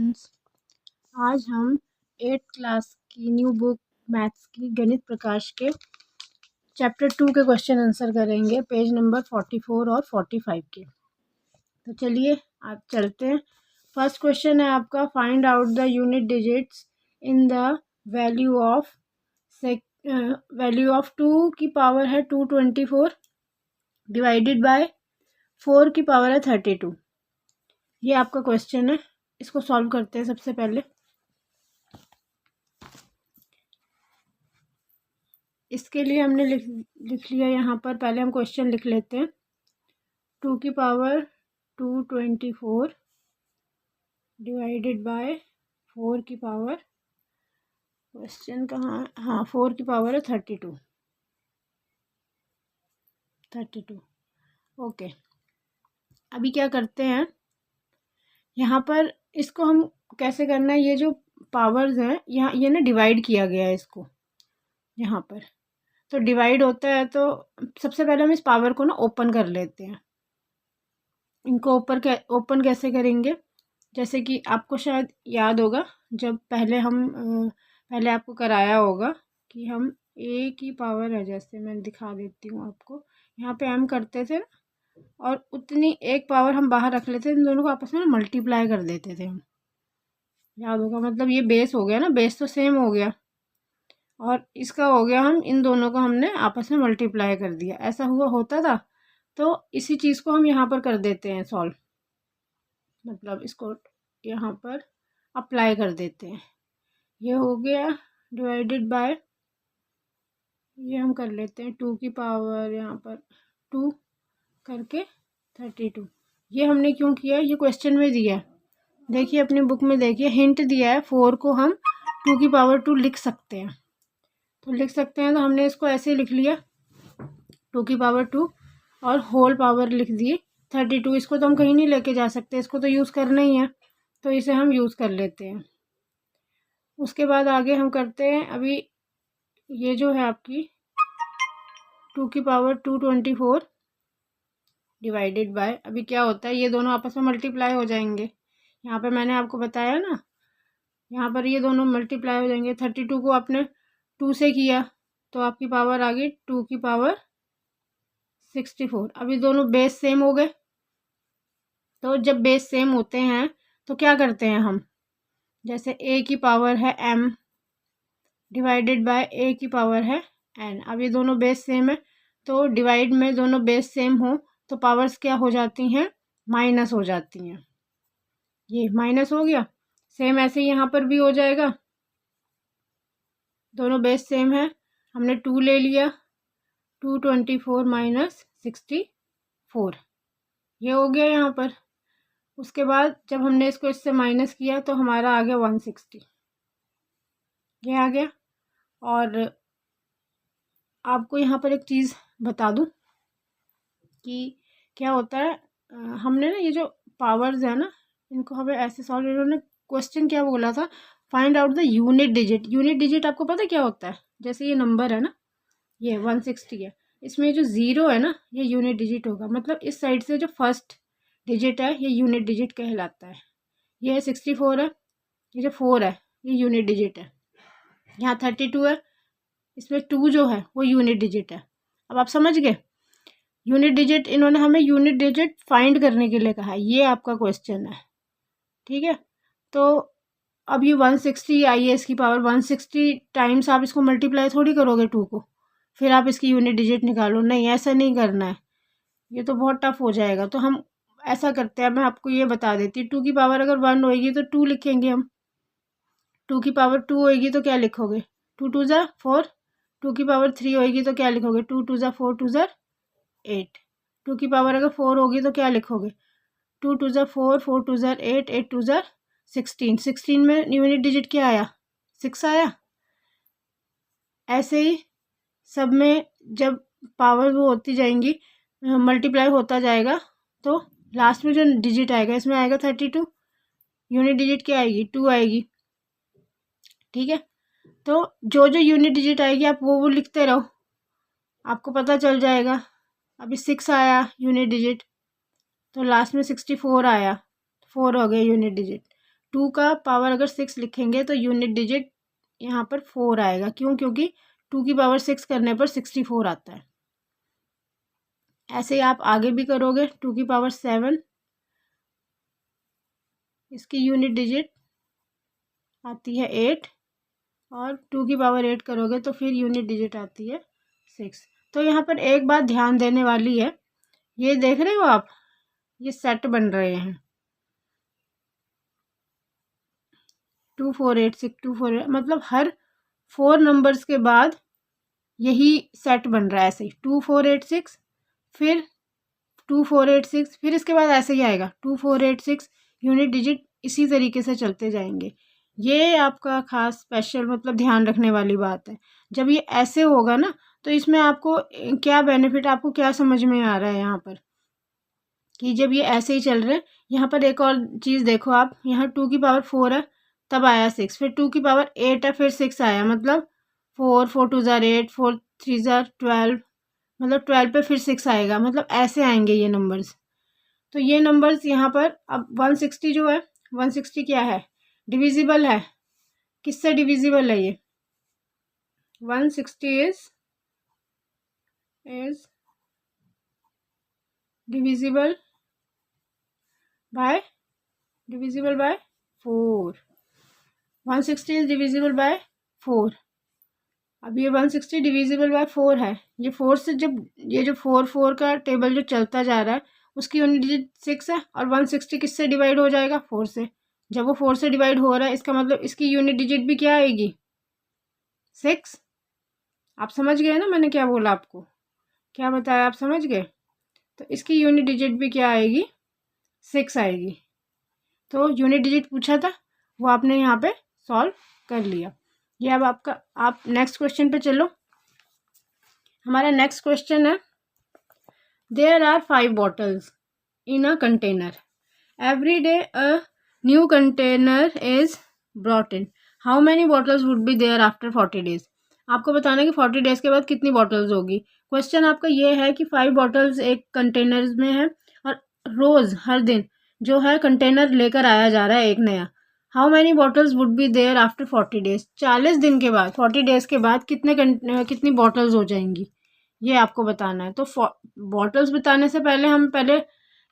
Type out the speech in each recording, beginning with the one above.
Students, आज हम 8th class की न्यू बुक मैथ्स की गणित प्रकाश के चैप्टर 2 के क्वेश्चन आंसर करेंगे, पेज नंबर 44 और 45 के। तो चलिए आज चलते हैं। फर्स्ट क्वेश्चन है आपका, find out the unit digits in the value of 2 की पावर है 224 डिवाइडेड बाय 4 की पावर है 32। ये आपका क्वेश्चन है, इसको सॉल्व करते हैं। सबसे पहले इसके लिए हमने लिख लिया यहाँ पर। पहले हम क्वेश्चन लिख लेते हैं। 2 की पावर 224 डिवाइडेड बाय 4 की पावर, क्वेश्चन कहाँ, हाँ 4 की पावर है 32। ओके, अभी क्या करते हैं यहाँ पर, इसको हम कैसे करना है, ये जो पावर्स हैं यहाँ ये ना डिवाइड किया गया है इसको यहाँ पर, तो डिवाइड होता है। तो सबसे पहले हम इस पावर को ना ओपन कर लेते हैं। इनको ओपन कैसे करेंगे, जैसे कि आपको शायद याद होगा, जब पहले आपको कराया होगा कि हम a की पावर है, जैसे मैं दिखा देती हूँ आपको, यहाँ पे m करते थे और उतनी एक पावर हम बाहर रख लेते थे, इन दोनों को आपस में मल्टीप्लाई कर देते थे हम, याद होगा। मतलब ये बेस हो गया ना, बेस तो सेम हो गया और इसका हो गया, हम इन दोनों को हमने आपस में मल्टीप्लाई कर दिया, ऐसा होता था। तो इसी चीज़ को हम यहाँ पर कर देते हैं सॉल्व, मतलब इसको यहाँ पर अप्लाई कर देते हैं। ये हो गया डिवाइडेड बाय, ये हम कर लेते हैं 2 की पावर यहाँ पर 2 करके 32। ये हमने क्यों किया, ये क्वेश्चन में दिया है, देखिए अपनी बुक में देखिए, हिंट दिया है 4 को हम 2 की पावर 2 लिख सकते हैं। तो लिख सकते हैं, तो हमने इसको ऐसे लिख लिया 2 की पावर 2 और होल पावर लिख दी 32। इसको तो हम कहीं नहीं लेके जा सकते, इसको तो यूज़ करना ही है, तो इसे हम यूज़ कर लेते हैं। उसके बाद आगे हम करते हैं, अभी ये जो है आपकी 2 की पावर 224 डिवाइडेड बाय, अभी क्या होता है, ये दोनों आपस में मल्टीप्लाई हो जाएंगे। यहाँ पे मैंने आपको बताया ना, यहाँ पर ये दोनों मल्टीप्लाई हो जाएंगे। 32 को आपने 2 से किया तो आपकी पावर आ गई 2 की पावर 64। अभी दोनों बेस सेम हो गए, तो जब बेस सेम होते हैं तो क्या करते हैं हम, जैसे a की पावर है m डिवाइडेड बाय a की पावर है n। अब ये दोनों बेस सेम है, तो डिवाइड में दोनों बेस सेम हो तो पावर्स क्या हो जाती हैं, माइनस हो जाती हैं। ये माइनस हो गया, सेम ऐसे ही यहाँ पर भी हो जाएगा। दोनों बेस सेम है, हमने 2 ले लिया, 224 माइनस 64, ये हो गया यहाँ पर। उसके बाद जब हमने इसको इससे माइनस किया तो हमारा आ गया 160, ये आ गया। और आपको यहाँ पर एक चीज़ बता दूँ कि क्या होता है, हमने ना ये जो पावर्स है ना, इनको हमें ऐसे सॉल्व, इन्होंने क्वेश्चन क्या बोला था, find out the unit digit. Unit digit आपको पता क्या होता है, जैसे ये नंबर है ना, ये 160 है, इसमें जो 0 है ना, ये यूनिट डिजिट होगा। मतलब इस साइड से जो फर्स्ट डिजिट है ये यूनिट डिजिट कहलाता है। ये 64 है, ये जो 4 है ये यूनिट डिजिट है। यहाँ 32 है, इसमें 2 जो है वो यूनिट डिजिट है। अब आप समझ गए, यूनिट डिजिट, इन्होंने हमें यूनिट डिजिट फाइंड करने के लिए कहा है, ये आपका क्वेश्चन है, ठीक है। तो अब ये 160 आई है, इसकी पावर 160 टाइम्स आप इसको मल्टीप्लाई थोड़ी करोगे 2 को, फिर आप इसकी यूनिट डिजिट निकालो, नहीं ऐसा नहीं करना है, ये तो बहुत टफ हो जाएगा। तो हम ऐसा करते हैं, मैं आपको ये बता देती हूँ, 2 की पावर अगर 1 होएगी तो 2 लिखेंगे हम, 2 की पावर 2 होएगी तो क्या लिखोगे, 2 2 ज़ा 4, 2 की पावर 3 होएगी तो क्या लिखोगे, 2 2 ज़ा 4 2 ज़ा 8, 2 की पावर अगर 4 होगी तो क्या लिखोगे, 2 2 ज़ा 4 4 2 ज़ा 8 8 2 ज़ा 16, 16 में यूनिट डिजिट क्या आया, 6 आया। ऐसे ही सब में जब पावर वो होती जाएंगी, मल्टीप्लाई होता जाएगा, तो लास्ट में जो डिजिट आएगा इसमें आएगा 32, यूनिट डिजिट क्या आएगी, 2 आएगी, ठीक है। तो जो जो यूनिट डिजिट आएगी आप वो लिखते रहो, आपको पता चल जाएगा। अभी 6 आया यूनिट डिजिट, तो लास्ट में 64 आया, 4 हो गया यूनिट डिजिट। 2 का पावर अगर 6 लिखेंगे तो यूनिट डिजिट यहाँ पर 4 आएगा। क्यों? क्योंकि 2 की पावर 6 करने पर 64 आता है। ऐसे ही आप आगे भी करोगे। 2 की पावर 7, इसकी यूनिट डिजिट आती है 8, और 2 की पावर 8 करोगे तो फिर यूनिट डिजिट आती है 6। तो यहाँ पर एक बात ध्यान देने वाली है, ये देख रहे हो आप, ये सेट बन रहे हैं 2 4 8 6 2 4 8, मतलब हर 4 नंबर्स के बाद यही सेट बन रहा है ऐसे ही 2 4 8 6, फिर 2 4 8 6, फिर इसके बाद ऐसे ही आएगा 2 4 8 6, यूनिट डिजिट इसी तरीके से चलते जाएंगे। ये आपका खास स्पेशल मतलब ध्यान रखने वाली बात है। जब ये ऐसे होगा ना तो इसमें आपको क्या बेनिफिट, आपको क्या समझ में आ रहा है यहाँ पर कि जब ये ऐसे ही चल रहे हैं। यहाँ पर एक और चीज़ देखो आप, यहाँ 2 की पावर 4 है तब आया 6, फिर 2 की पावर 8 है फिर 6 आया, मतलब 4 4 2 ज़ार 8, 4 3 ज़ार 12, मतलब 12 पे फिर 6 आएगा, मतलब ऐसे आएंगे ये नंबर्स। तो ये नंबर्स यहाँ पर अब 160 जो है, 160 क्या है, डिविजिबल है। किससे डिविजिबल है ये? 160 is divisible by 4। 160 is divisible by 4। अब ये 160 डिविजिबल बाय 4 है। ये 4 से जब ये जो 4 4 का टेबल जो चलता जा रहा है उसकी यूनिट डिजिट 6 है, और 160 किससे डिवाइड हो जाएगा? 4 से। जब वो 4 से डिवाइड हो रहा है इसका मतलब इसकी यूनिट डिजिट भी क्या आएगी? 6। आप समझ गए ना मैंने क्या बोला, आपको क्या बताया, आप समझ गए? तो इसकी यूनिट डिजिट भी क्या आएगी? 6 आएगी। तो यूनिट डिजिट पूछा था वो आपने यहाँ पे सॉल्व कर लिया। ये अब आपका, आप नेक्स्ट क्वेश्चन पे चलो। हमारा नेक्स्ट क्वेश्चन है, there are 5 bottles in a container, every day a new container is brought in, how many bottles would be there after 40 days. आपको बताना है कि 40 डेज के बाद कितनी बॉटल्स होगी। क्वेश्चन आपका ये है कि 5 बॉटल्स एक कंटेनर में है और रोज़ हर दिन जो है कंटेनर लेकर आया जा रहा है एक नया। How many bottles would be there after 40 days, 40 दिन के बाद, 40 डेज के बाद कितनी बॉटल्स हो जाएंगी, ये आपको बताना है। तो बॉटल्स बताने से पहले हम पहले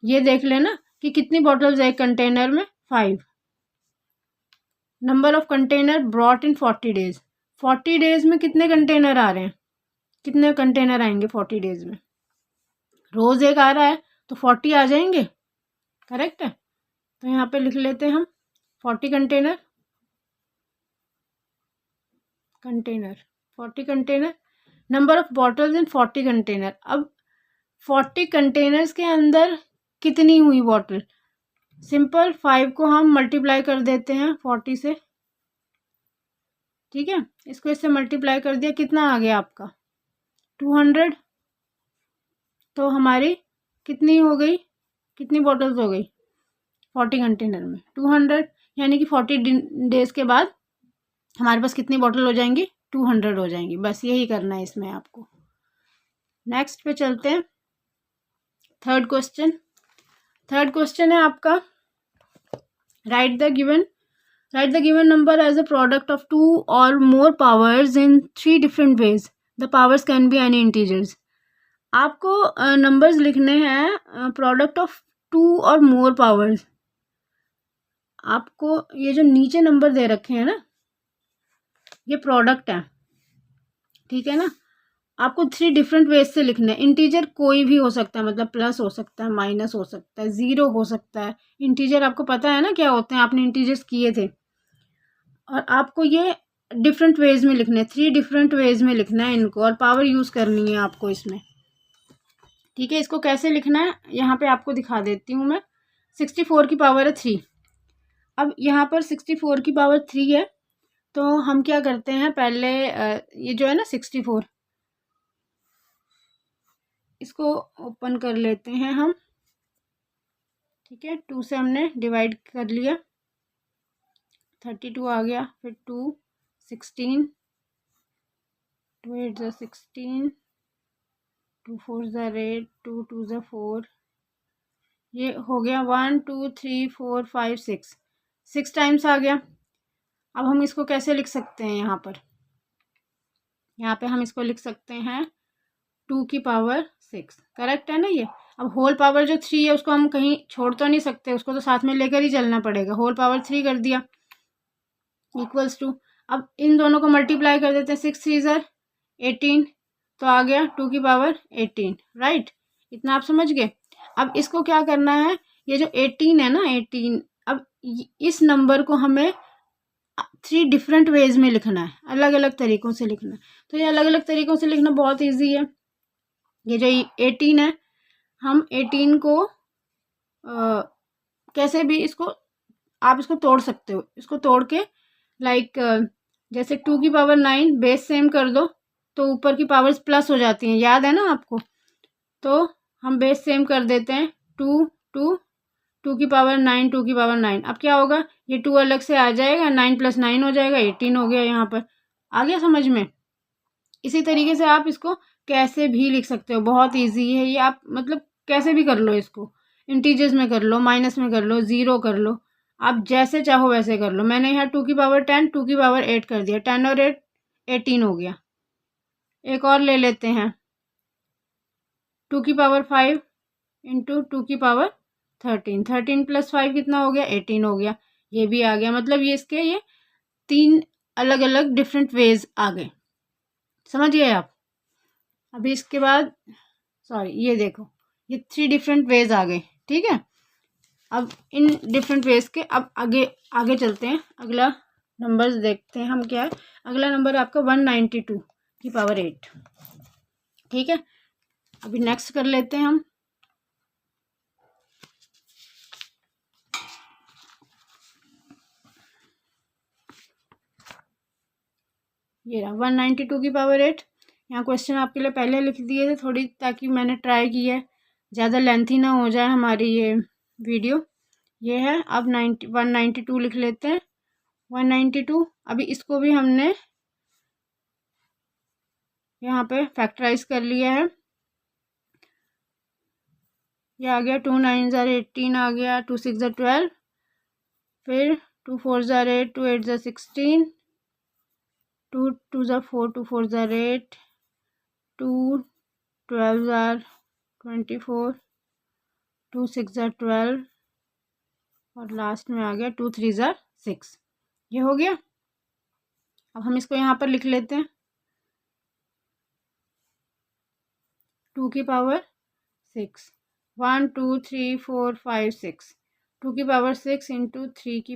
ये देख लेना कि कितनी बॉटल्स है एक कंटेनर में, 5। Number of container brought in 40 days, 40 days में कितने कंटेनर आ रहे हैं, कितने कंटेनर आएंगे 40 डेज में? रोज एक आ रहा है तो 40 आ जाएंगे, करेक्ट है। तो यहाँ पे लिख लेते हैं हम 40 container 40 container, number of bottles in 40 container. अब 40 कंटेनर्स के अंदर कितनी हुई बॉटल? सिंपल, 5 को हम मल्टीप्लाई कर देते हैं 40 से, ठीक है। इसको इससे मल्टीप्लाई कर दिया, कितना आ गया आपका? 200। तो हमारी कितनी हो गई, कितनी बॉटल्स हो गई 40 कंटेनर में? 200, यानी कि 40 डेज के बाद हमारे पास कितनी बॉटल हो जाएंगी? 200 हो जाएंगी। बस यही करना है इसमें आपको। नेक्स्ट पे चलते हैं। थर्ड क्वेश्चन है आपका, right the given number as a product of 2 और more powers in 3 different ways, the powers can be any integers. आपको नंबर्स लिखने हैं प्रोडक्ट ऑफ 2 और मोर पावर्स। आपको ये जो नीचे नंबर दे रखे हैं ना, ये प्रोडक्ट है, ठीक है ना। आपको 3 डिफरेंट वेज से लिखना है। इंटीजर कोई भी हो सकता है, मतलब प्लस हो सकता है, माइनस हो सकता है, 0 हो सकता है। इंटीजर आपको पता है ना क्या होते हैं, आपने इंटीजर्स किए थे। और आपको ये डिफरेंट वेज में लिखना है, 3 डिफरेंट वेज में लिखना है इनको, और पावर यूज़ करनी है आपको इसमें, ठीक है। इसको कैसे लिखना है यहाँ पे आपको दिखा देती हूँ मैं। 64 की पावर है 3। अब यहाँ पर 64 की पावर 3 है, तो हम क्या करते हैं, पहले ये जो है ना 64, इसको ओपन कर लेते हैं हम, ठीक है। 2 से हमने डिवाइड कर लिया, 32 आ गया, फिर 2 16, 2 8 ज़ा 16, 2 4 ज़ा 8, 2 2 ज़ा 4, ये हो गया 1 2 3 4 5 6 6 टाइम्स आ गया। अब हम इसको कैसे लिख सकते हैं, यहाँ पे हम इसको लिख सकते हैं 2 की पावर 6, करेक्ट है ना ये। अब होल पावर जो 3 है उसको हम कहीं छोड़ तो नहीं सकते, उसको तो साथ में लेकर ही चलना पड़ेगा। होल पावर 3 कर दिया इक्वल्स टू, अब इन दोनों को मल्टीप्लाई कर देते हैं, 6 3 ज़र 18, तो आ गया 2 की पावर 18, राइट। इतना आप समझ गए। अब इसको क्या करना है, ये जो 18 है ना 18, अब इस नंबर को हमें 3 डिफरेंट वेज में लिखना है, अलग अलग तरीक़ों से लिखना है। तो ये अलग अलग तरीक़ों से लिखना बहुत ईजी है। ये जो 18 है, हम 18 को कैसे भी इसको आप इसको तोड़ सकते हो, इसको तोड़ के लाइक जैसे 2 की पावर 9 बेस सेम कर दो तो ऊपर की पावर्स प्लस हो जाती हैं, याद है ना आपको। तो हम बेस सेम कर देते हैं, 2 की पावर 9 2 की पावर 9। अब क्या होगा, ये 2 अलग से आ जाएगा, 9 + 9 हो जाएगा, 18 हो गया। यहाँ पर आ गया समझ में। इसी तरीके से आप इसको कैसे भी लिख सकते हो, बहुत ईजी है ये। आप मतलब कैसे भी कर लो इसको, इंटीजर्स में कर लो, माइनस में कर लो, ज़ीरो कर लो, आप जैसे चाहो वैसे कर लो। मैंने यहाँ 2 की पावर 10 2 की पावर 8 कर दिया, 10 और 8 18 हो गया। एक और ले लेते हैं, 2 की पावर 5 इंटू 2 की पावर 13, 13 + 5 कितना हो गया, 18 हो गया। ये भी आ गया, मतलब ये इसके ये 3 अलग अलग डिफरेंट वेज आ गए, समझ गए आप। अभी इसके बाद सॉरी, ये देखो ये 3 डिफरेंट वेज आ गए, ठीक है। अब इन डिफरेंट वेज के अब आगे चलते हैं, अगला नंबर्स देखते हैं हम क्या है। अगला नंबर आपका 192 की पावर 8, ठीक है। अभी नेक्स्ट कर लेते हैं हम। ये रहा 192 की पावर 8। यहाँ क्वेश्चन आपके लिए पहले लिख दिए थे थोड़ी, ताकि मैंने ट्राई की है ज़्यादा लेंथी ना हो जाए हमारी ये वीडियो। ये है, अब 192 लिख लेते हैं, 192। अभी इसको भी हमने यहाँ पे फैक्टराइज कर लिया है। ये आ गया 2 9 ज़र 18 आ गया, 2 6 ज़र 12, फिर 2 4 ज़र 8, 2 8 ज़र 16, 2 2 ज़र 4, 2 4 ज़र 8, 2 12 ज़र 24, 2 6 ज़र 12 और लास्ट में आ गया 2 3 ज़र 6। ये हो गया। अब हम इसको यहाँ पर लिख लेते हैं, 2 की पावर 6, 1 2 3 4 5 6, 2 की पावर 6 इंटू 3 की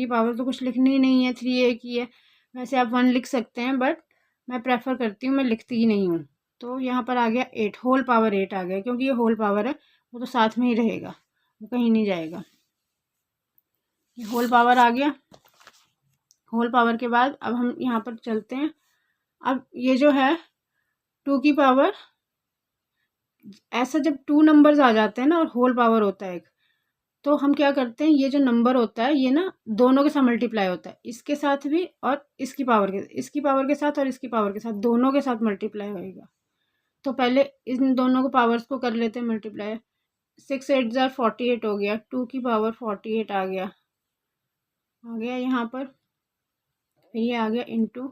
पावर तो कुछ लिखनी ही नहीं है, 3 एक ही है। वैसे आप 1 लिख सकते हैं, बट मैं प्रेफर करती हूँ, मैं लिखती ही नहीं हूँ। तो यहाँ पर आ गया 8, होल पावर 8 आ गया, क्योंकि ये होल पावर है वो तो साथ में ही रहेगा, वो कहीं नहीं जाएगा। ये होल पावर आ गया। होल पावर के बाद अब हम यहाँ पर चलते हैं। अब ये जो है 2 की पावर, ऐसा जब 2 नंबर्स आ जाते हैं ना और होल पावर होता है एक, तो हम क्या करते हैं, ये जो नंबर होता है ये ना दोनों के साथ मल्टीप्लाई होता है, इसके साथ भी और इसकी पावर के साथ और इसकी पावर के साथ, दोनों के साथ मल्टीप्लाई होएगा। तो पहले इन दोनों को पावर्स को कर लेते हैं मल्टीप्लाई। 6 8 ज़र 48 हो गया, 2 की पावर 48 आ गया यहाँ पर। फिर ये आ गया इंटू,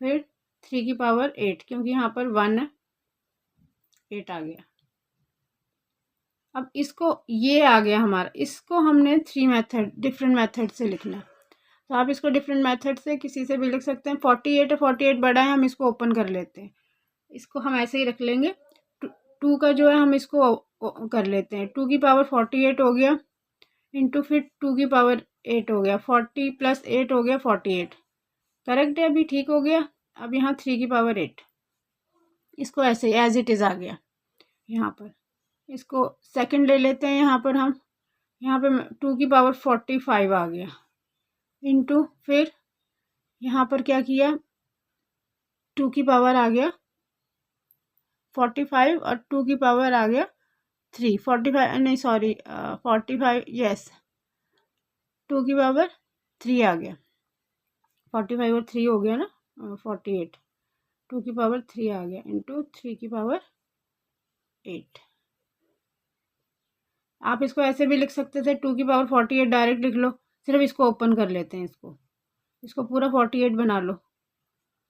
फिर 3 की पावर 8, क्योंकि यहाँ पर 1 है, 8 आ गया। अब इसको ये आ गया हमारा, इसको हमने 3 डिफरेंट मेथड से लिखना है। तो आप इसको डिफरेंट मेथड से किसी से भी लिख सकते हैं। 48 है, 48 बड़ा है, हम इसको ओपन कर लेते हैं, इसको हम ऐसे ही रख लेंगे। 2 का जो है हम इसको कर लेते हैं, 2 की पावर 48 हो गया इंटू फिर 2 की पावर 8 हो गया, 40 + 8 हो गया 48, करेक्ट है, अभी ठीक हो गया। अब यहाँ 3 की पावर 8, इसको ऐसे एज इट इज़ आ गया यहाँ पर। इसको सेकंड ले लेते हैं, यहाँ पर हम, यहाँ पे 2 की पावर 45 आ गया इंटू, फिर यहाँ पर क्या किया, 2 की पावर आ गया 45 और 2 की पावर आ गया 3, 45 नहीं सॉरी 45, यस 2 की पावर 3 आ गया, 45 और 3 हो गया ना 48, 2 की पावर 3 आ गया इंटू 3 की पावर 8। आप इसको ऐसे भी लिख सकते थे, 2 की पावर 48 डायरेक्ट लिख लो, सिर्फ इसको ओपन कर लेते हैं, इसको पूरा 48 बना लो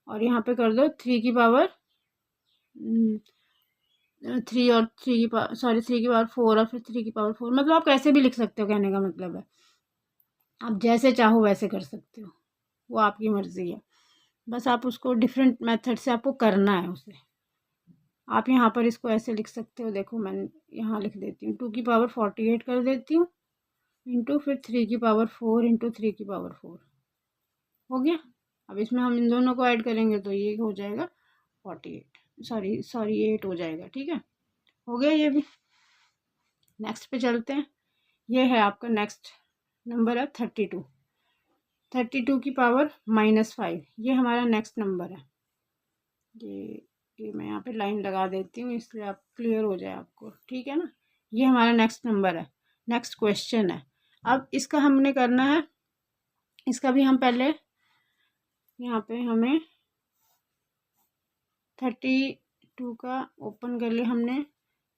और यहाँ पे कर दो 3 की पावर 3 और 3 की पावर 3 की पावर 4 और फिर 3 की पावर 4, मतलब आप कैसे भी लिख सकते हो, कहने का मतलब है आप जैसे चाहो वैसे कर सकते हो, वो आपकी मर्ज़ी है। बस आप उसको डिफरेंट मेथड से आपको करना है उसे। आप यहाँ पर इसको ऐसे लिख सकते हो, देखो मैं यहाँ लिख देती हूँ 2 की पावर 48 कर देती हूँ इंटू फिर 3 की पावर 4 इंटू 3 की पावर 4 हो गया। अब इसमें हम इन दोनों को ऐड करेंगे तो ये हो जाएगा 48, सॉरी 8 हो जाएगा। ठीक है, हो गया ये भी। नेक्स्ट पे चलते हैं। ये है आपका नेक्स्ट नंबर है 32। 32 की पावर -5, ये हमारा नेक्स्ट नंबर है। ये मैं यहाँ पे लाइन लगा देती हूँ इसलिए आप क्लियर हो जाए आपको, ठीक है ना। ये हमारा नेक्स्ट नंबर है, नेक्स्ट क्वेश्चन है। अब इसका हमने करना है, इसका भी हम पहले यहाँ पे हमें 32 का ओपन कर लिया हमने,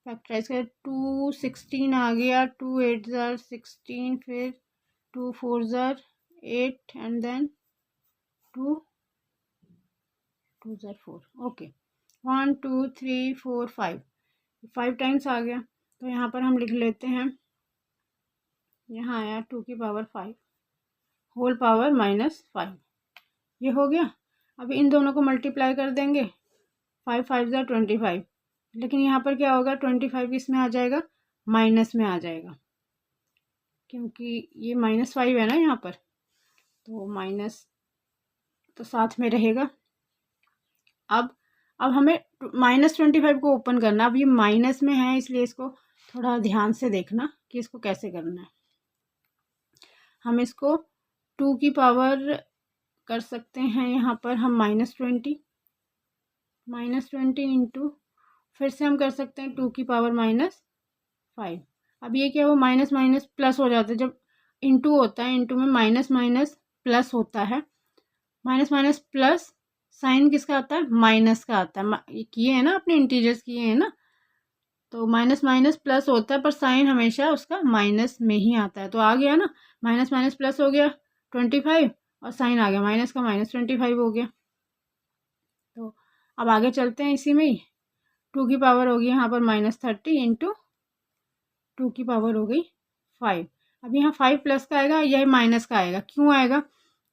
फैक्टराइज कर 2 16 आ गया, 2 8 ज़ार 16, फिर 2 4 ज़ार 8 एंड देन 2 2 ज़ार 4। ओके, 1 2 3 4 5 टाइम्स आ गया। तो यहाँ पर हम लिख लेते हैं, यहाँ आया 2 की पावर 5 होल पावर -5, ये हो गया। अब इन दोनों को मल्टीप्लाई कर देंगे, 5 5 ज़ार 25, लेकिन यहाँ पर क्या होगा 25 इसमें आ जाएगा, माइनस में आ जाएगा, क्योंकि ये -5 है ना यहाँ पर, तो माइनस तो साथ में रहेगा। अब हमें -25 को ओपन करना। अब ये माइनस में है इसलिए इसको थोड़ा ध्यान से देखना कि इसको कैसे करना है। हम इसको 2 की पावर कर सकते हैं, यहाँ पर हम -20 इंटू फिर से हम कर सकते हैं 2 की पावर -5। अब ये क्या, वो माइनस माइनस प्लस हो जाता है, जब इंटू होता है इंटू में माइनस माइनस प्लस होता है, माइनस माइनस प्लस साइन किसका आता है, माइनस का आता है। ये किए हैं ना अपने इंटीजर्स किए हैं ना, तो माइनस माइनस प्लस होता है पर साइन हमेशा उसका माइनस में ही आता है। तो आ गया ना, माइनस माइनस प्लस हो गया 25 और साइन आ गया माइनस का, -25 हो गया। तो अब आगे चलते हैं इसी में ही। 2 की पावर होगी यहाँ पर -30 इंटू 2 की पावर हो गई 5। अब यहाँ 5 प्लस का आएगा, यह माइनस का आएगा। क्यों आएगा,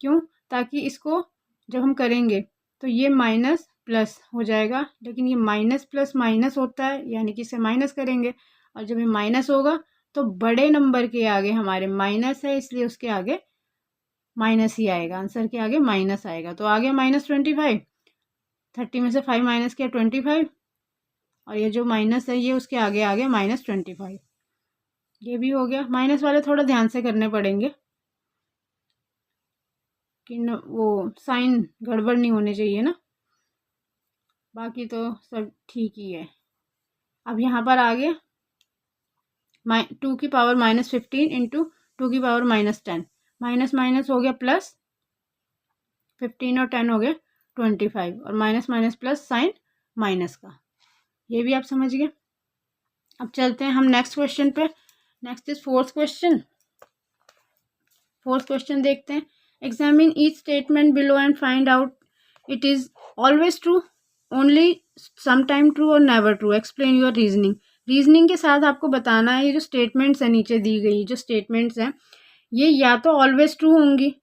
क्यों, ताकि इसको जब हम करेंगे तो ये माइनस प्लस हो जाएगा, लेकिन ये माइनस प्लस माइनस होता है, यानी कि इसे माइनस करेंगे, और जब ये माइनस होगा तो बड़े नंबर के आगे हमारे माइनस है, इसलिए उसके आगे माइनस ही आएगा, आंसर के आगे माइनस आएगा। तो आ गया -25, 30 में से 5 माइनस किया 25, और ये जो माइनस है ये उसके आगे आ गया -25, ये भी हो गया। माइनस वाले थोड़ा ध्यान से करने पड़ेंगे कि न वो साइन गड़बड़ नहीं होने चाहिए ना, बाकी तो सब ठीक ही है। अब यहाँ पर आ गया 2 की पावर -15 इंटू 2 की पावर -10, माइनस माइनस हो गया प्लस, 15 और 10 हो गया 25, और minus minus plus sign minus का, ये भी आप समझ गए। अब चलते हैं हम नेक्स्ट क्वेश्चन पे। Next is fourth question. Fourth question देखते हैं। Examine each statement below and find out it is always true, only sometime true और never true. Explain your reasoning. Reasoning के साथ आपको बताना है ये जो स्टेटमेंट्स है नीचे दी गई जो स्टेटमेंट्स हैं ये या तो ऑलवेज ट्रू होंगी,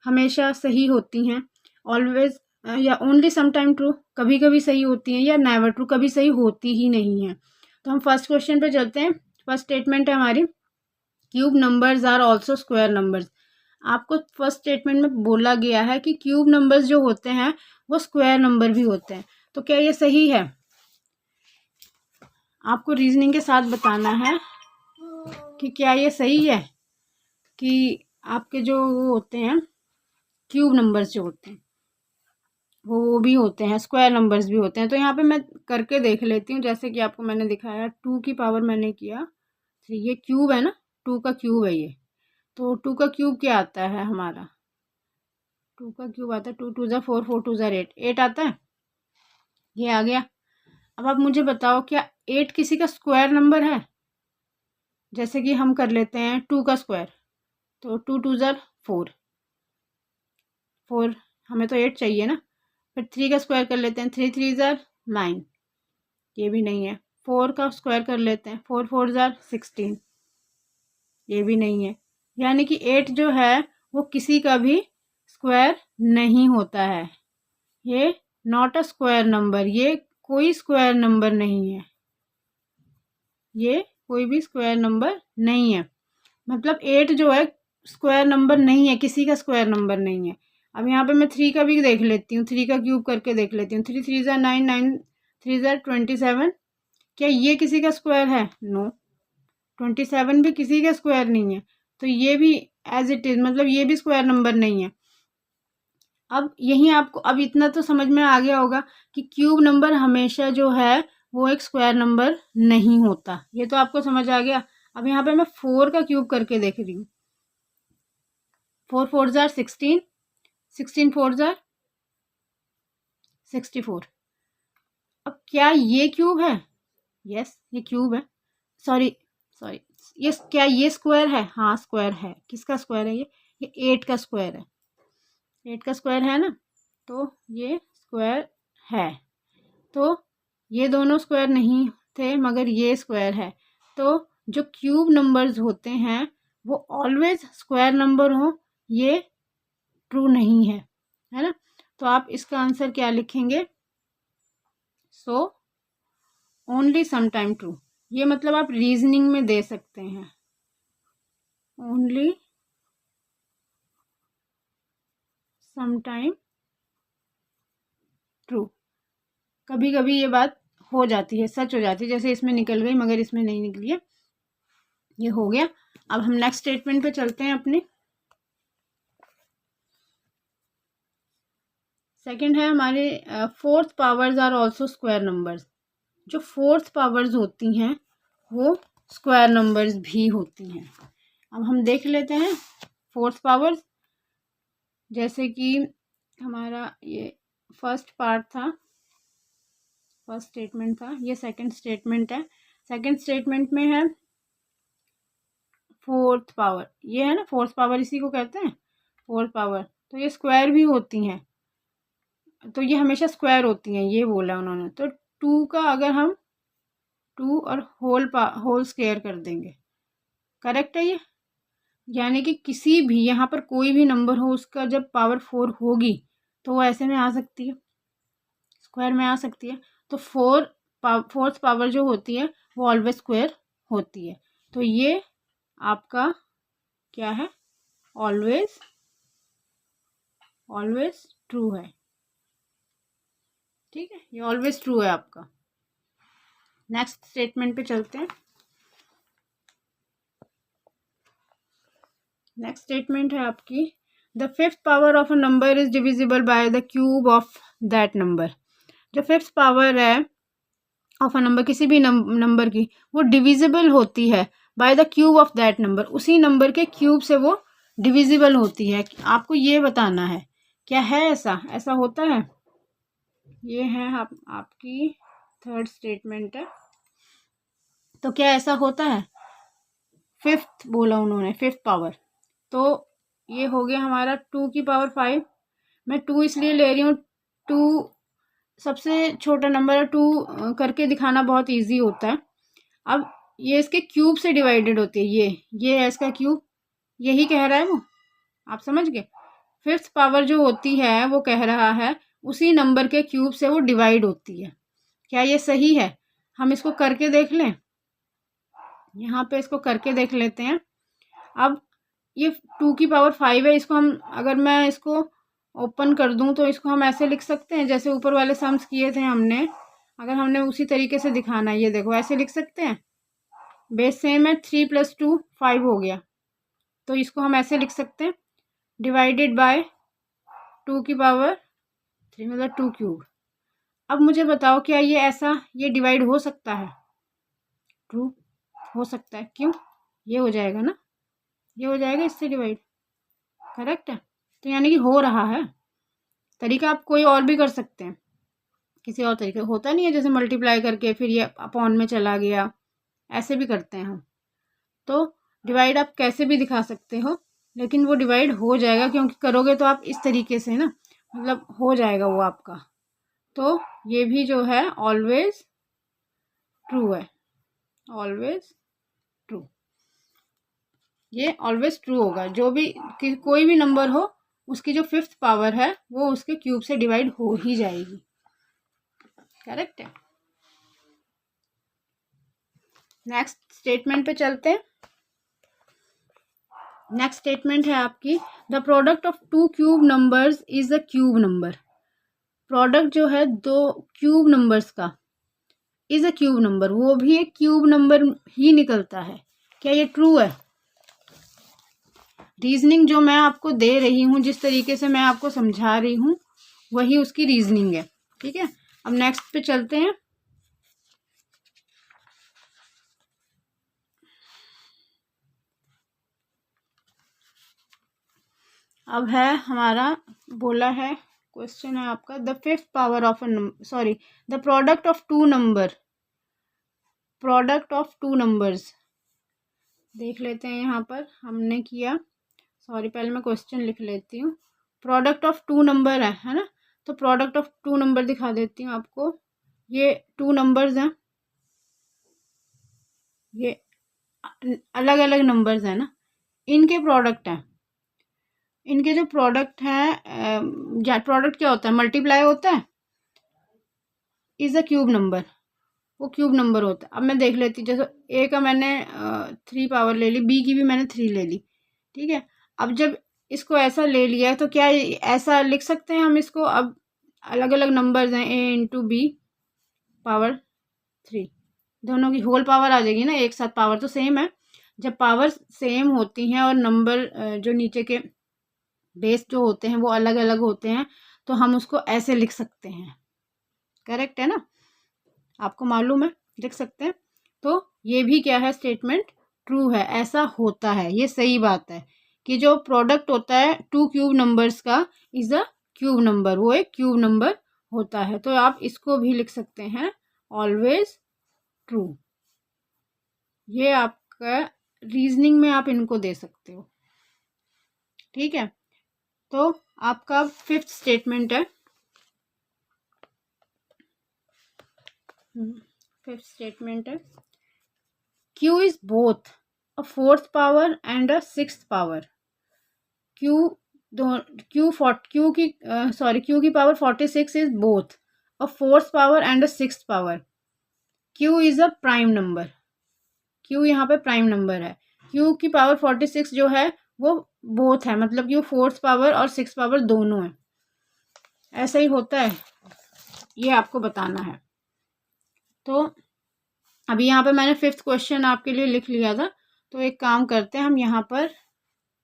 हमेशा सही होती हैं, ऑलवेज या ओनली समटाइम ट्रू, कभी कभी सही होती हैं, या नेवर ट्रू, कभी सही होती ही नहीं है। तो हम फर्स्ट क्वेश्चन पे चलते हैं। फर्स्ट स्टेटमेंट है हमारी, cube numbers are also square numbers. आपको फर्स्ट स्टेटमेंट में बोला गया है कि क्यूब नंबर्स जो होते हैं वो स्क्वायर नंबर भी होते हैं। तो क्या ये सही है? आपको रीजनिंग के साथ बताना है कि क्या ये सही है कि आपके जो वो होते हैं क्यूब नंबर्स जो होते हैं वो भी होते हैं, स्क्वायर नंबर्स भी होते हैं। तो यहाँ पे मैं करके देख लेती हूँ, जैसे कि आपको मैंने दिखाया 2 की पावर मैंने किया 3, ये क्यूब है ना, 2 का क्यूब है ये। तो 2 का क्यूब क्या आता है हमारा, 2 का क्यूब आता है 2 2 ज़ा 4 4 2 ज़ा 8, 8 आता है, ये आ गया। अब आप मुझे बताओ क्या 8 किसी का स्क्वायर नंबर है? जैसे कि हम कर लेते हैं 2 का स्क्वायर, तो 2 2 ज़ार 4, 4 हमें तो 8 चाहिए ना। फिर 3 का स्क्वायर कर लेते हैं, 3 3 ज़ार 9, ये भी नहीं है। 4 का स्क्वायर कर लेते हैं, 4 4 ज़ार 16, ये भी नहीं है। यानी कि 8 जो है वो किसी का भी स्क्वायर नहीं होता है। ये नॉट अ स्क्वायर नंबर, ये कोई स्क्वायर नंबर नहीं है, ये कोई भी स्क्वायर नंबर नहीं है। मतलब 8 जो है स्क्वायर नंबर नहीं है, किसी का स्क्वायर नंबर नहीं है। अब यहाँ पे मैं 3 का भी देख लेती हूँ, 3 का क्यूब करके देख लेती हूँ। 3 3 ज़ार 9, 9 3 ज़ार 27, क्या ये किसी का स्क्वायर है? नो, 27 भी किसी का स्क्वायर नहीं है। तो ये भी एज इट इज़, मतलब ये भी स्क्वायर नंबर नहीं है। अब यहीं आपको अब इतना तो समझ में आ गया होगा कि क्यूब नंबर हमेशा जो है वो एक स्क्वायर नंबर नहीं होता। ये तो आपको समझ आ गया। अब यहाँ पे मैं 4 का क्यूब करके देख रही हूँ। 4 4 ज़ार 16, 16 4 ज़ार 64। अब क्या ये क्यूब है? यस, ये क्यूब है। सॉरी सॉरी, ये क्या ये स्क्वायर है? हाँ स्क्वायर है। किसका स्क्वायर है ये 8 का स्क्वायर है। 8 का स्क्वायर है ना, तो ये स्क्वायर है। तो ये दोनों स्क्वायर नहीं थे मगर ये स्क्वायर है। तो जो क्यूब नंबर्स होते हैं वो ऑलवेज स्क्वायर नंबर हो, ये ट्रू नहीं है ना। तो आप इसका आंसर क्या लिखेंगे? So only sometime true. ये मतलब आप रीजनिंग में दे सकते हैं, ओनली समटाइम ट्रू। कभी कभी ये बात हो जाती है, सच हो जाती है, जैसे इसमें निकल गई मगर इसमें नहीं निकली है। ये हो गया। अब हम नेक्स्ट स्टेटमेंट पे चलते हैं अपने। सेकंड है हमारे fourth powers are also square numbers. जो फोर्थ पावर्स होती हैं वो स्क्वायर नंबर्स भी होती हैं। अब हम देख लेते हैं फोर्थ पावर्स। जैसे कि हमारा ये फर्स्ट पार्ट था, फर्स्ट स्टेटमेंट था, ये सेकंड स्टेटमेंट है। सेकंड स्टेटमेंट में है फोर्थ पावर, ये है ना फोर्थ पावर, इसी को कहते हैं फोर्थ पावर। तो ये स्क्वायर भी होती हैं, तो ये हमेशा स्क्वायर होती हैं, ये बोला उन्होंने। तो 2 का अगर हम 2 और होल स्क्वायर कर देंगे, करेक्ट है ये। यानी कि किसी भी यहाँ पर कोई भी नंबर हो उसका जब पावर 4 होगी तो वो ऐसे में आ सकती है, स्क्वायर में आ सकती है। तो फोर्थ पावर जो होती है वो ऑलवेज स्क्वायर होती है। तो ये आपका क्या है? ऑलवेज ऑलवेज ट्रू है। ठीक है, ये ऑलवेज ट्रू है आपका। नेक्स्ट स्टेटमेंट पे चलते हैं। नेक्स्ट स्टेटमेंट है आपकी, the fifth power of a number is divisible by the cube of that number. जो फिफ्थ पावर है ऑफ अ नंबर, किसी भी नंबर की, वो डिविजिबल होती है by the cube of that number, उसी नंबर के क्यूब से वो डिविजिबल होती है। आपको ये बताना है क्या है ऐसा, ऐसा होता है। ये है आपकी थर्ड स्टेटमेंट है। तो क्या ऐसा होता है? फिफ्थ बोला उन्होंने, फिफ्थ पावर। तो ये हो गया हमारा 2 की पावर 5। मैं 2 इसलिए ले रही हूँ, 2 सबसे छोटा नंबर है। 2 करके दिखाना बहुत इजी होता है। अब ये इसके क्यूब से डिवाइडेड होती है, ये है इसका क्यूब, यही कह रहा है वो, आप समझ गए। फिफ्थ पावर जो होती है वो कह रहा है उसी नंबर के क्यूब से वो डिवाइड होती है। क्या ये सही है? हम इसको करके देख लें, यहाँ पे इसको करके देख लेते हैं। अब ये 2 की पावर 5 है, इसको हम अगर मैं इसको ओपन कर दूं तो इसको हम ऐसे लिख सकते हैं जैसे ऊपर वाले सम्स किए थे हमने। अगर हमने उसी तरीके से दिखाना है, ये देखो ऐसे लिख सकते हैं। बेस सेम है, 3 + 2 5 हो गया। तो इसको हम ऐसे लिख सकते हैं, डिवाइडेड बाय 2 की पावर 3 मतलब 2 क्यूब। अब मुझे बताओ क्या ये ऐसा ये डिवाइड हो सकता है? ट्रू हो सकता है, क्यों? ये हो जाएगा ना, ये हो जाएगा इससे डिवाइड, करेक्ट है। तो यानी कि हो रहा है। तरीका आप कोई और भी कर सकते हैं, किसी और तरीके होता नहीं है, जैसे मल्टीप्लाई करके फिर ये अपॉन में चला गया, ऐसे भी करते हैं हम। तो डिवाइड आप कैसे भी दिखा सकते हो, लेकिन वो डिवाइड हो जाएगा, क्योंकि करोगे तो आप इस तरीके से ना, मतलब हो जाएगा वो आपका। तो ये भी जो है ऑलवेज ट्रू है, ऑलवेज ट्रू, ये ऑलवेज ट्रू होगा। जो भी कोई भी नंबर हो, उसकी जो फिफ्थ पावर है वो उसके क्यूब से डिवाइड हो ही जाएगी। करेक्ट है। नेक्स्ट स्टेटमेंट पे चलते हैं। नेक्स्ट स्टेटमेंट है आपकी, the product of two cube numbers is a cube number. Product जो है दो क्यूब नंबर्स का इज अ क्यूब नंबर, वो भी एक क्यूब नंबर ही निकलता है। क्या ये ट्रू है? रीजनिंग जो मैं आपको दे रही हूँ, जिस तरीके से मैं आपको समझा रही हूँ, वही उसकी रीजनिंग है। ठीक है, अब नेक्स्ट पे चलते हैं। अब है हमारा, बोला है क्वेश्चन है आपका, the fifth power of the product of to number, product of two numbers देख लेते हैं। यहाँ पर हमने किया, पहले मैं क्वेश्चन लिख लेती हूँ। प्रोडक्ट ऑफ टू नंबर है ना, तो प्रोडक्ट ऑफ टू नंबर दिखा देती हूँ आपको। ये टू नंबर्स हैं, ये अलग अलग नंबर्स हैं ना, इनके प्रोडक्ट हैं। इनके जो प्रोडक्ट हैं, प्रोडक्ट क्या होता है? मल्टीप्लाई होता है, इज अ क्यूब नंबर, वो क्यूब नंबर होता है। अब मैं देख लेती हूँ, जैसे ए का मैंने 3 पावर ले ली, बी की भी मैंने 3 ले ली। ठीक है, अब जब इसको ऐसा ले लिया तो क्या ऐसा लिख सकते हैं हम इसको? अब अलग अलग नंबर्स हैं, ए इंटू बी पावर 3, दोनों की होल पावर आ जाएगी ना, एक साथ पावर तो सेम है। जब पावर सेम होती हैं और नंबर जो नीचे के बेस जो होते हैं वो अलग अलग होते हैं, तो हम उसको ऐसे लिख सकते हैं। करेक्ट है ना, आपको मालूम है, लिख सकते हैं। तो ये भी क्या है? स्टेटमेंट ट्रू है, ऐसा होता है, ये सही बात है कि जो प्रोडक्ट होता है टू क्यूब नंबर्स का इज अ क्यूब नंबर, वो एक क्यूब नंबर होता है। तो आप इसको भी लिख सकते हैं ऑलवेज ट्रू। ये आपका रीजनिंग में आप इनको दे सकते हो। ठीक है, तो आपका फिफ्थ स्टेटमेंट है। फिफ्थ स्टेटमेंट है, Q is both a fourth power and a sixth power. Q Q की power 46 is both a fourth power and a sixth power. Q is a prime number. Q यहाँ पे prime number है। Q की power 46 जो है वो both है, मतलब Q फोर्थ पावर और सिक्स पावर दोनों है। ऐसा ही होता है, ये आपको बताना है। तो अभी यहाँ पे मैंने फिफ्थ क्वेश्चन आपके लिए लिख लिया था, तो एक काम करते हैं, हम यहाँ पर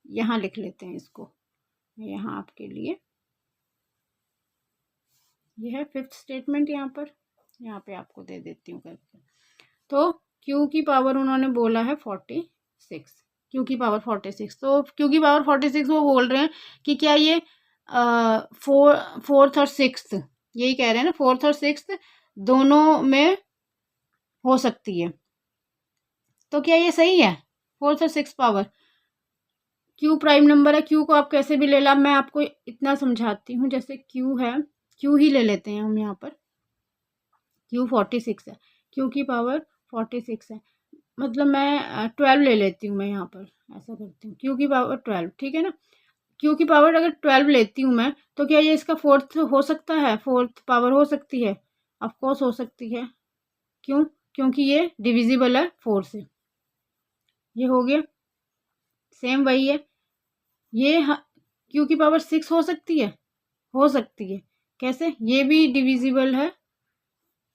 यहाँ लिख लेते हैं इसको। यहाँ आपके लिए ये है फिफ्थ स्टेटमेंट, यहाँ पे आपको दे देती हूँ करके। तो Q की पावर उन्होंने बोला है 46, Q की पावर 46, तो Q की पावर 46 वो बोल रहे हैं कि क्या ये फोर्थ और सिक्स्थ, यही कह रहे हैं ना, फोर्थ और सिक्स्थ दोनों में हो सकती है। तो क्या ये सही है? फोर्थ और six power, Q prime number है, Q को आप कैसे भी ले ला, मैं आपको इतना समझाती हूँ। जैसे Q है, Q ही ले लेते हैं हम यहाँ पर, Q 46 है, Q की पावर 46 है, मतलब मैं 12 ले लेती हूँ, मैं यहाँ पर ऐसा करती हूँ, Q की पावर 12, ठीक है ना। Q की पावर अगर 12 लेती हूँ मैं, तो क्या ये इसका फोर्थ हो सकता है? फोर्थ पावर हो सकती है, ऑफकोर्स हो सकती है। क्यों? क्योंकि ये डिविजिबल है 4 से। ये हो गया, सेम वही है। ये Q की पावर 6 हो सकती है, हो सकती है। कैसे? ये भी डिविजिबल है,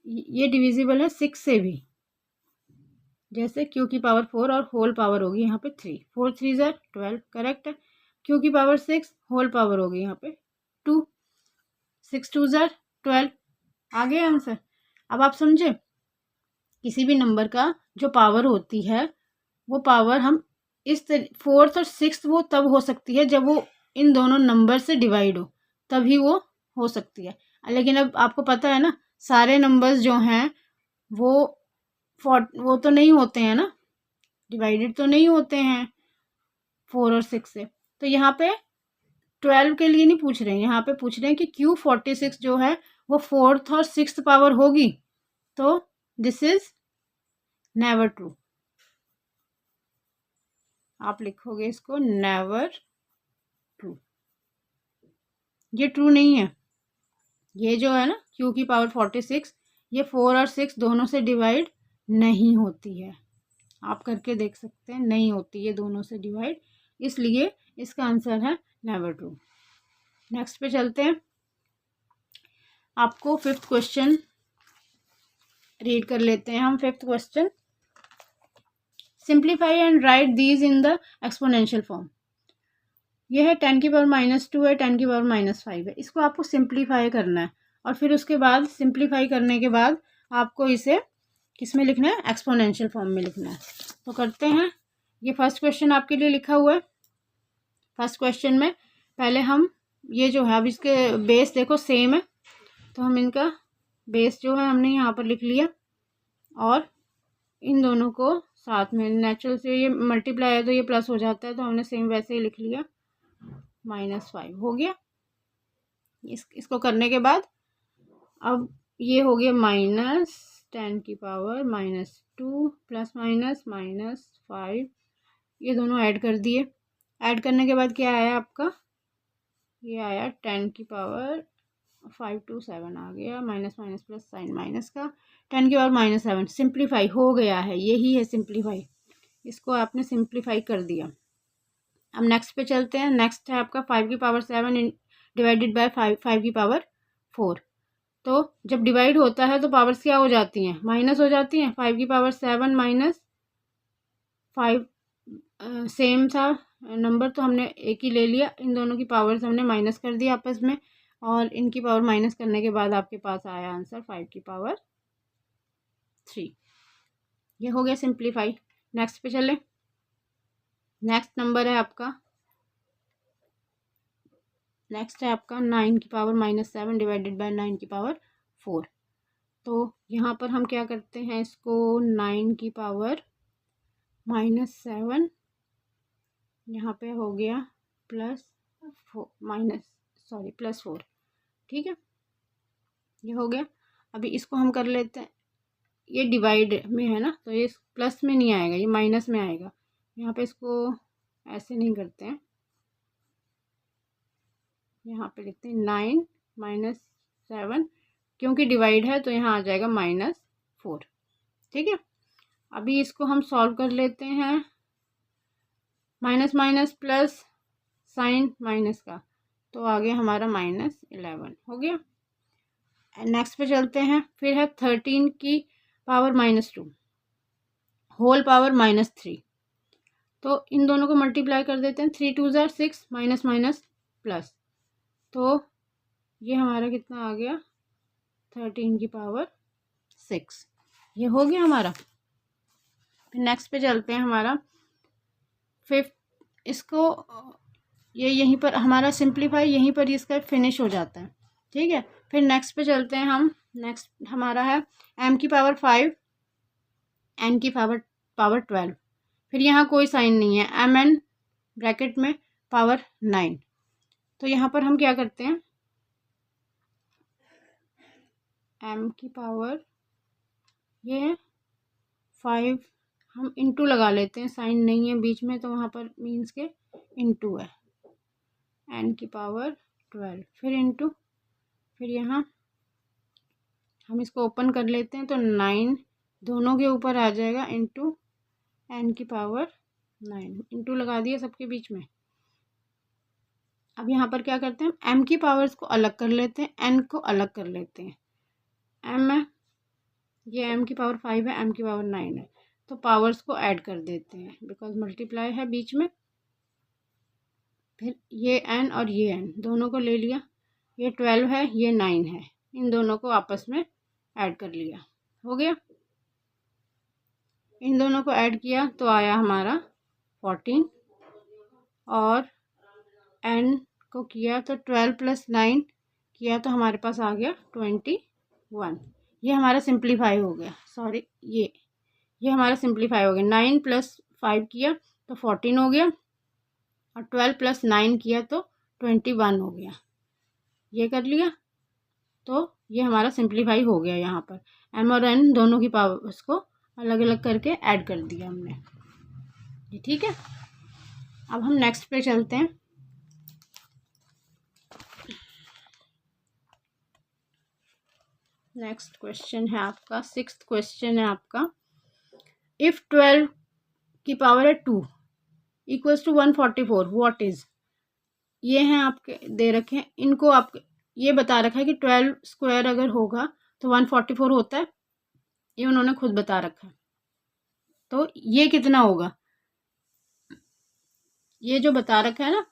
ये डिविजिबल है 6 से भी। जैसे Q की पावर 4 और होल पावर होगी यहाँ पे 3, 4 3 ज़ा 12, करेक्ट है। Q की पावर 6, होल पावर होगी यहाँ पे 2, 6 2 ज़ा 12, आ गया आंसर। अब आप समझे, किसी भी नंबर का जो पावर होती है, वो पावर हम इस फोर्थ और सिक्स्थ वो तब हो सकती है जब वो इन दोनों नंबर से डिवाइड हो, तभी वो हो सकती है। लेकिन अब आपको पता है ना, सारे नंबर्स जो हैं वो तो नहीं होते हैं ना, डिवाइडेड तो नहीं होते हैं 4 और 6 से। तो यहाँ पे 12 के लिए नहीं पूछ रहे हैं, यहाँ पे पूछ रहे हैं कि क्यों 46 जो है वो 4th और 6th पावर होगी। तो दिस इज नेवर ट्रू। आप लिखोगे इसको नेवर ट्रू, ये ट्रू नहीं है। ये जो है ना क्यू की पावर 46, ये 4 और 6 दोनों से डिवाइड नहीं होती है। आप करके देख सकते हैं, नहीं होती ये दोनों से डिवाइड, इसलिए इसका आंसर है नेवर ट्रू। नेक्स्ट पे चलते हैं। आपको 5th क्वेश्चन रीड कर लेते हैं हम। 5th question, simplify and right these in the exponential form. यह है 10 की पावर -2 है, 10 की पावर -5 है। इसको आपको सिंप्लीफाई करना है और फिर उसके बाद सिंप्लीफाई करने के बाद आपको इसे किस में लिखना है, एक्सपोनेंशियल फॉर्म में लिखना है। तो करते हैं। ये फर्स्ट क्वेश्चन आपके लिए लिखा हुआ है। फर्स्ट क्वेश्चन में पहले हम ये जो है, अब इसके बेस देखो सेम है, तो हम इनका बेस जो है हमने यहाँ पर लिख लिया और इन दोनों को साथ में, नेचुरल से ये मल्टीप्लाई है तो ये प्लस हो जाता है, तो हमने सेम वैसे ही लिख लिया, -5 हो गया। इसको करने के बाद अब ये हो गया -10 की पावर -2 प्लस -5, ये दोनों ऐड कर दिए। ऐड करने के बाद क्या आया आपका, ये आया 10 की पावर 5 to 7 आ गया, minus minus plus sign minus का, 10 की पावर -7 सिंप्लीफाई हो गया है, यही है सिंप्लीफाई। इसको आपने सिंप्लीफाई कर दिया। अब नेक्स्ट पे चलते हैं। नेक्स्ट है आपका 5 की पावर 7 डिवाइडेड बाय 5 की पावर 4। तो जब डिवाइड होता है तो पावर्स क्या हो जाती हैं, माइनस हो जाती हैं। 5 की पावर 7 -5 सेम था नंबर, तो हमने एक ही ले लिया। इन दोनों की पावर्स हमने माइनस कर दी आपस में, और इनकी पावर माइनस करने के बाद आपके पास आया आंसर 5 की पावर 3। ये हो गया सिंप्लीफाई। नेक्स्ट पे चले। नेक्स्ट नंबर है आपका, नेक्स्ट है आपका 9 की पावर -7 डिवाइडेड बाय 9 की पावर 4। तो यहाँ पर हम क्या करते हैं, इसको 9 की पावर -7 यहाँ पे हो गया +4, ठीक है, ये हो गया। अभी इसको हम कर लेते हैं, ये डिवाइड में है ना, तो ये प्लस में नहीं आएगा, ये माइनस में आएगा। यहाँ पे इसको ऐसे नहीं करते हैं, यहाँ पे लिखते हैं 9 -7, क्योंकि डिवाइड है तो यहाँ आ जाएगा -4, ठीक है। अभी इसको हम सॉल्व कर लेते हैं, minus minus plus sign minus का, तो आ गया हमारा -11 हो गया। नेक्स्ट पे चलते हैं। फिर है 13 की पावर -2 होल पावर -3। तो इन दोनों को मल्टीप्लाई कर देते हैं, 3 2 ज़ार 6 माइनस माइनस प्लस, तो ये हमारा कितना आ गया, 13 की पावर 6। ये हो गया हमारा। फिर नेक्स्ट पे चलते हैं। हमारा 5th, इसको ये यहीं पर हमारा सिंप्लीफाई यहीं पर इसका फिनिश हो जाता है, ठीक है। फिर नेक्स्ट पे चलते हैं हम। नेक्स्ट हमारा है m की पावर 5 n की पावर 12। फिर यहाँ कोई साइन नहीं है, mn ब्रैकेट में पावर 9। तो यहाँ पर हम क्या करते हैं, m की पावर ये है 5, हम इंटू लगा लेते हैं, साइन नहीं है बीच में तो वहाँ पर मीन्स के इंटू है, n की पावर 12 फिर इंटू, फिर यहाँ हम इसको ओपन कर लेते हैं तो 9 दोनों के ऊपर आ जाएगा, इंटू n की पावर 9, इंटू लगा दिया सबके बीच में। अब यहाँ पर क्या करते हैं, m की पावर्स को अलग कर लेते हैं, n को अलग कर लेते हैं। m है, ये m की पावर 5 है, m की पावर 9 है, तो पावर्स को ऐड कर देते हैं बिकॉज मल्टीप्लाई है बीच में। फिर ये n और ये n दोनों को ले लिया, ये 12 है, ये 9 है, इन दोनों को आपस में ऐड कर लिया, हो गया। इन दोनों को ऐड किया तो आया हमारा 14, और n को किया तो 12 + 9 किया तो हमारे पास आ गया 21। ये हमारा सिंप्लीफाई हो गया, सॉरी ये हमारा सिंप्लीफाई हो गया। 9 + 5 किया तो 14 हो गया, और 12 + 9 किया तो 21 हो गया। ये कर लिया तो ये हमारा सिंप्लीफाई हो गया। यहाँ पर m और n दोनों की पावर उसको अलग अलग करके ऐड कर दिया हमने। ये ठीक है। अब हम नेक्स्ट पे चलते हैं। नेक्स्ट क्वेश्चन है आपका 6th क्वेश्चन है आपका, इफ़ 12 की पावर है 2 इक्वल्स टू 144 व्हाट इज़। ये हैं आपके दे रखे हैं, इनको आप ये बता रखा है कि 12 स्क्वायर अगर होगा तो 144 होता है, ये उन्होंने खुद बता रखा है। तो ये कितना होगा, ये जो बता रखा है ना,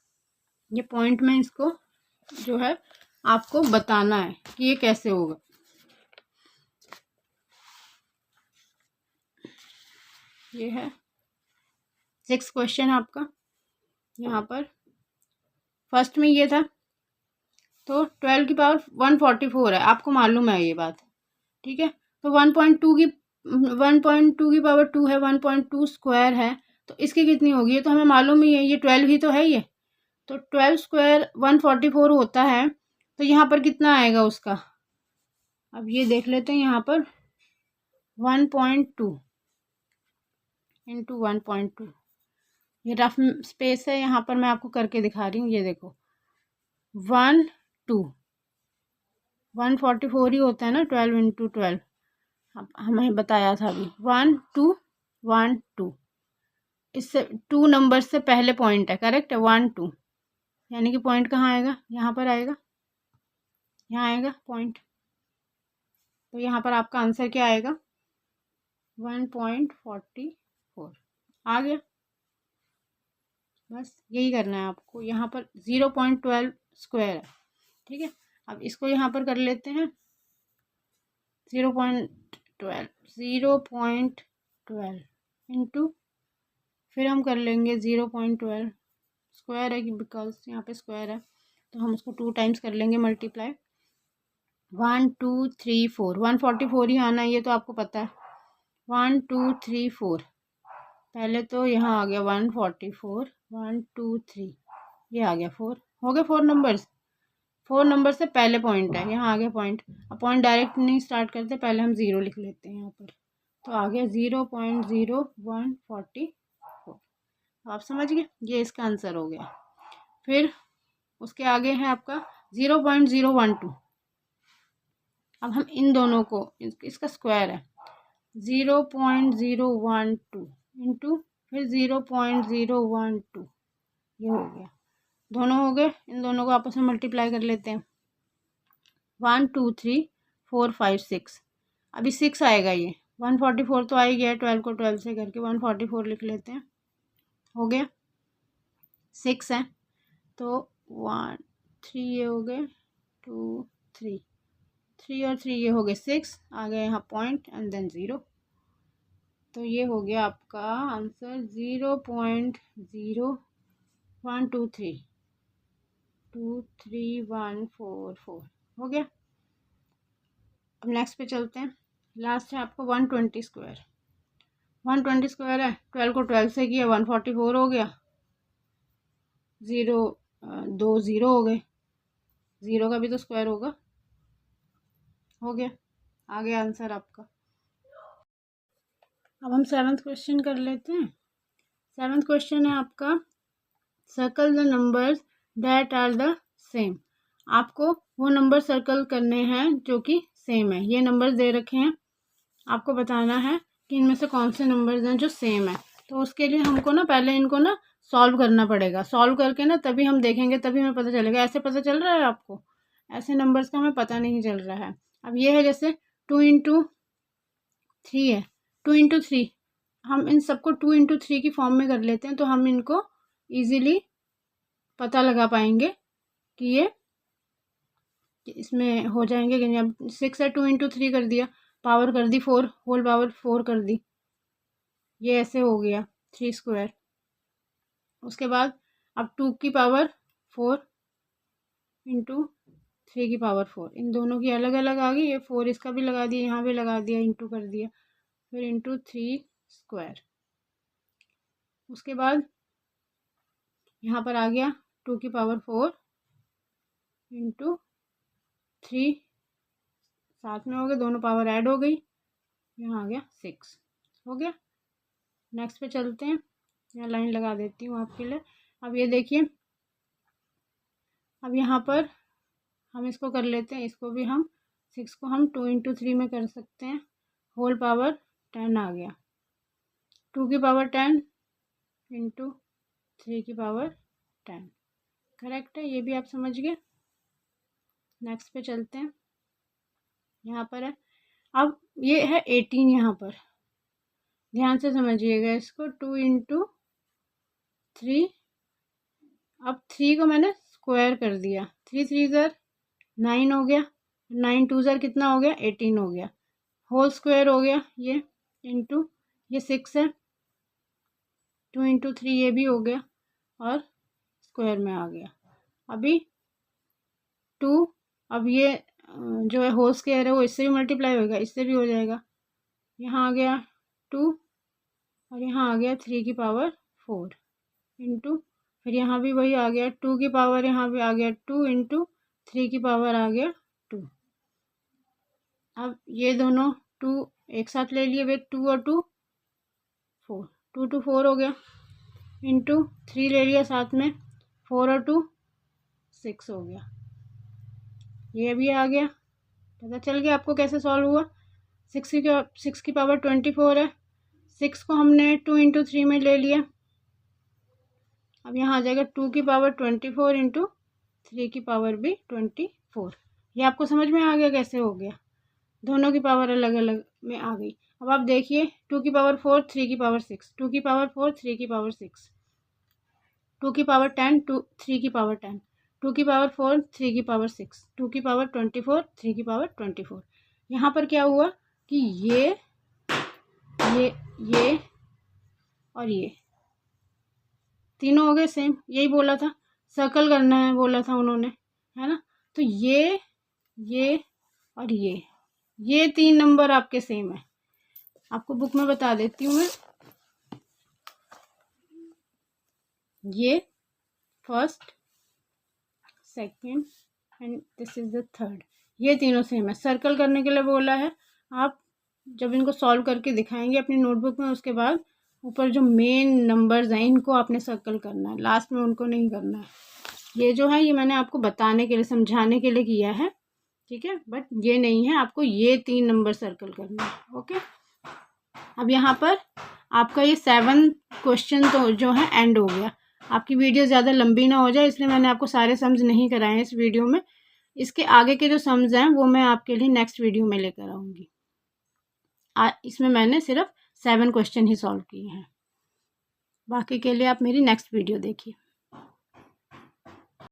ये पॉइंट में इसको जो है आपको बताना है कि ये कैसे होगा। ये है 6th क्वेश्चन आपका। यहाँ पर फर्स्ट में ये था तो 12 की पावर 144 है, आपको मालूम है ये बात, ठीक है। तो 1.2 की पावर 2 है, 1.2 स्क्वायर है, तो इसकी कितनी होगी, ये तो हमें मालूम ही है, ये 12 ही तो है ये। तो 12 स्क्वायर 144 होता है, तो यहाँ पर कितना आएगा उसका, अब ये देख लेते हैं। यहाँ पर 1.2 इंटू 1.2, ये रफ स्पेस है, यहाँ पर मैं आपको करके दिखा रही हूँ। ये देखो 144 ही होता है ना, 12 इंटू 12 हमें बताया था अभी। 1 2 1 2, इससे 2 नंबर से पहले पॉइंट है, करेक्ट है 1 2, यानी कि पॉइंट कहाँ आएगा, यहाँ पर आएगा, यहाँ आएगा पॉइंट। तो यहाँ पर आपका आंसर क्या आएगा 1.44 आ गया। बस यही करना है आपको। यहाँ पर 0.12 स्क्वायर है, ठीक है। अब इसको यहाँ पर कर लेते हैं 0.12 इंटू, फिर हम कर लेंगे 0.12 स्क्वायर है, बिकॉज यहाँ पे स्क्वायर है तो हम उसको 2 टाइम्स कर लेंगे मल्टीप्लाई। 1 2 3 4, 144 ही आना है, ये तो आपको पता है। 1 2 3 4, पहले तो यहाँ आ गया 144, 1 2 3, ये आ गया 4, हो गए 4 नंबर्स। 4 नंबर से पहले पॉइंट है, यहाँ आ गया पॉइंट। अब पॉइंट डायरेक्ट नहीं स्टार्ट करते, पहले हम 0 लिख लेते हैं यहाँ पर, तो आ गया 0.0144। आप समझ गए, ये इसका आंसर हो गया। फिर उसके आगे है आपका 0.012। अब हम इन दोनों को, इसका स्क्वायर है 0.012 इंटू फिर 0.012, ये हो गया। दोनों हो गए, इन दोनों को आपस में मल्टीप्लाई कर लेते हैं। 1 2 3 4 5 6, अभी 6 आएगा। ये 144 तो आ ही गया, 12 को 12 से करके 144 लिख लेते हैं, हो गया। 6 है तो 1 3 ये हो गए, 2 3 और 3 ये हो गए 6, आ गए यहाँ पॉइंट एंड देन 0। तो ये हो गया आपका आंसर 0.0123 हो गया। अब नेक्स्ट पे चलते हैं। लास्ट है आपको 120 स्क्वायर। 120 स्क्वायर है, 12 को 12 से किया 144 हो गया, 2 0 हो गए, 0 का भी तो स्क्वायर होगा, हो गया। आ गया आंसर आपका। अब हम 7th क्वेश्चन कर लेते हैं। 7th क्वेश्चन है आपका, circle the numbers that are the same. आपको वो नंबर सर्कल करने हैं जो कि सेम है। ये नंबर्स दे रखे हैं, आपको बताना है कि इनमें से कौन से नंबर्स हैं जो सेम है। तो उसके लिए हमको ना पहले इनको ना सॉल्व करना पड़ेगा। सॉल्व करके ना तभी हम देखेंगे, तभी हमें पता चलेगा। ऐसे पता चल रहा है आपको, ऐसे नंबर्स का हमें पता नहीं चल रहा है। अब ये है जैसे 2 इंटू 3 है, 2 इंटू 3, हम इन सबको 2 इंटू 3 की फॉर्म में कर लेते हैं, तो हम इनको ईजिली पता लगा पाएंगे कि ये इसमें हो जाएंगे कि नहीं। अब 6 है, 2 इंटू 3 कर दिया, पावर कर दी 4, होल पावर 4 कर दी, ये ऐसे हो गया 3 स्क्वायर। उसके बाद अब 2 की पावर 4 इंटू 3 की पावर 4, इन दोनों की अलग अलग आ गई। ये 4 इसका भी लगा दिया, यहाँ भी लगा दिया, इंटू कर दिया, फिर इंटू 3 स्क्वायर। उसके बाद यहाँ पर आ गया 2 की पावर 4 इंटू 3, साथ में हो गया, दोनों पावर ऐड हो गई, यहाँ आ गया 6, हो गया। नेक्स्ट पे चलते हैं, यहाँ लाइन लगा देती हूँ आपके लिए। अब ये देखिए, अब यहाँ पर हम इसको कर लेते हैं, इसको भी हम 6 को हम 2 इंटू 3 में कर सकते हैं, होल पावर 10 आ गया, 2 की पावर 10 इंटू 3 की पावर 10, करेक्ट है, ये भी आप समझ गए। नेक्स्ट पे चलते हैं, यहाँ पर है, अब ये है 18, यहाँ पर ध्यान से समझिएगा इसको, 2 इंटू 3, अब 3 को मैंने स्क्वायर कर दिया, 3 3 ज़र 9 हो गया, 9 2 ज़र कितना हो गया 18 हो गया, होल स्क्वायर हो गया ये, इंटू ये 6 है, 2 इंटू 3 ये भी हो गया और स्क्वायर में आ गया। अभी 2, अब ये जो है होल स्क्वायर है वो इससे भी मल्टीप्लाई होगा, इससे भी हो जाएगा, यहाँ आ गया 2 और यहाँ आ गया 3 की पावर 4 इंटू, फिर यहाँ भी वही आ गया 2 की पावर, यहाँ भी आ गया 2 इंटू 3 की पावर आ गया 2। अब ये दोनों 2 एक साथ ले लिए वे, 2 और 2 4, 2 2 4 हो गया, इंटू 3 ले लिया साथ में, 4 और 2 6 हो गया, ये भी आ गया। पता चल गया आपको कैसे सॉल्व हुआ। 6 की पावर 24 है, 6 को हमने 2 इंटू 3 में ले लिया, अब यहाँ आ जाएगा 2 की पावर 24 इंटू 3 की पावर भी 24। ये आपको समझ में आ गया कैसे हो गया, दोनों की पावर अलग अलग में आ गई। अब आप देखिए 2 की पावर 4 3 की पावर 6, 2 की पावर 4 3 की पावर 6, 2 की पावर 10 3 की पावर 10, 2 की पावर 4 3 की पावर 6, 2 की पावर 24 3 की पावर 24। यहाँ पर क्या हुआ कि ये और ये तीनों हो गए सेम, यही बोला था, सर्कल करना है बोला था उन्होंने, है ना। तो ये और ये 3 नंबर आपके सेम है। आपको बुक में बता देती हूँ मैं, ये first, second and this is the third, ये तीनों सेम है। सर्कल करने के लिए बोला है, आप जब इनको सॉल्व करके दिखाएंगे अपनी नोटबुक में, उसके बाद ऊपर जो मेन नंबर्स हैं इनको आपने सर्कल करना है, लास्ट में उनको नहीं करना है। ये जो है ये मैंने आपको बताने के लिए, समझाने के लिए किया है, ठीक है, बट ये नहीं है, आपको ये 3 नंबर सर्कल करना है। ओके, अब यहाँ पर आपका ये 7 क्वेश्चन तो जो है एंड हो गया। आपकी वीडियो ज़्यादा लंबी ना हो जाए इसलिए मैंने आपको सारे सम्स नहीं कराए हैं इस वीडियो में। इसके आगे के जो सम्स हैं वो मैं आपके लिए नेक्स्ट वीडियो में लेकर आऊँगी। इसमें मैंने सिर्फ 7 क्वेश्चन ही सॉल्व किए हैं, बाकी के लिए आप मेरी नेक्स्ट वीडियो देखिए।